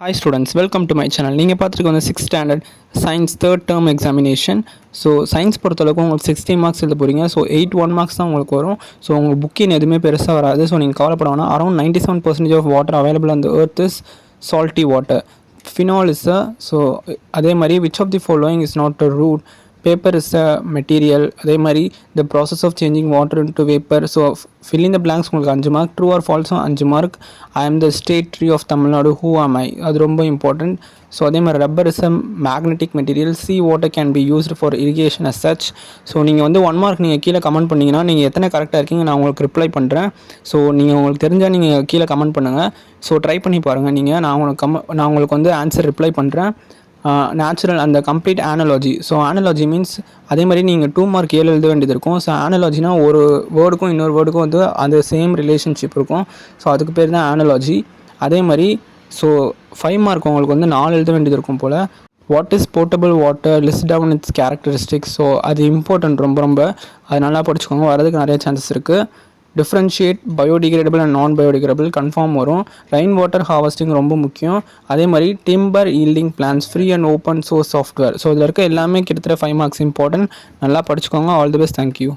Hi students, welcome to my channel. நீங்கள் பார்த்துருக்க வந்து 6th standard science third term examination. So science பொறுத்தளவுக்கு உங்களுக்கு 60 மார்க்ஸ் எழுத போகிறீங்க. ஸோ 1 மார்க்ஸ் தான் உங்களுக்கு வரும். ஸோ உங்கள் புக்கின் எதுவுமே பெருசாக வராது. ஸோ நீங்கள் கவலைப்பட வேணாம். Around 97% of water available on the earth is salty water. Phenol is a, so அதே மாதிரி which of the following is not a root? Paper is a material. அதே மாதிரி the process of changing water into vapor. So fill in the blanks உங்களுக்கு 5 mark. True or ஃபால்ஸும் 5 mark. I am the state tree of Tamil Nadu. Who am I? அது ரொம்ப important. So அதே மாதிரி rubber is a magnetic material. sea water can be used for irrigation as such. So நீங்கள் வந்து 1 mark நீங்கள் கீழே comment பண்ணிங்கன்னா நீங்கள் எத்தனை கரெக்டாக இருக்கீங்க நான் உங்களுக்கு ரிப்ளை பண்ணுறேன். ஸோ நீங்கள் உங்களுக்கு தெரிஞ்சால் நீங்கள் கீழே கமெண்ட் பண்ணுங்கள். ஸோ ட்ரை பண்ணி பாருங்கள் நீங்கள். நான் உங்களுக்கு வந்து ஆன்சர் ரிப்ளை பண்ணுறேன். நேச்சுரல் அந்த கம்ப்ளீட் ஆனாலஜி. ஸோ ஆனாலஜி மீன்ஸ் அதே மாதிரி நீங்கள் 2 மார்க் 7 எழுத வேண்டியது இருக்கும். ஸோ ஆனாலஜினா ஒரு வேர்டுக்கும் இன்னொரு வேர்டுக்கும் வந்து அந்த சேம் ரிலேஷன்ஷிப் இருக்கும். ஸோ அதுக்கு பேர் தான் ஆனாலஜி. அதே மாதிரி ஸோ 5 மார்க் உங்களுக்கு வந்து 4 எழுத வேண்டியது இருக்கும் போல். What is portable water, list down its characteristics. So அது இம்பார்ட்டன்ட் ரொம்ப. அது நல்லா படிச்சுக்கோங்க, வரதுக்கு நிறைய சான்சஸ் இருக்குது. Differentiate biodegradable and non biodegradable confirm வரும். ரெயின் வாட்டர் ஹார்வெஸ்டிங் ரொம்ப முக்கியம். அதே மாதிரி timber yielding plants, free and open source software. So இதில் இருக்க எல்லாமே கிட்டத்தட்ட 5 மார்க்ஸ் இம்பார்ட்டன்ட். நல்லா படிச்சுக்கோங்க. All the best. தேங்க்யூ.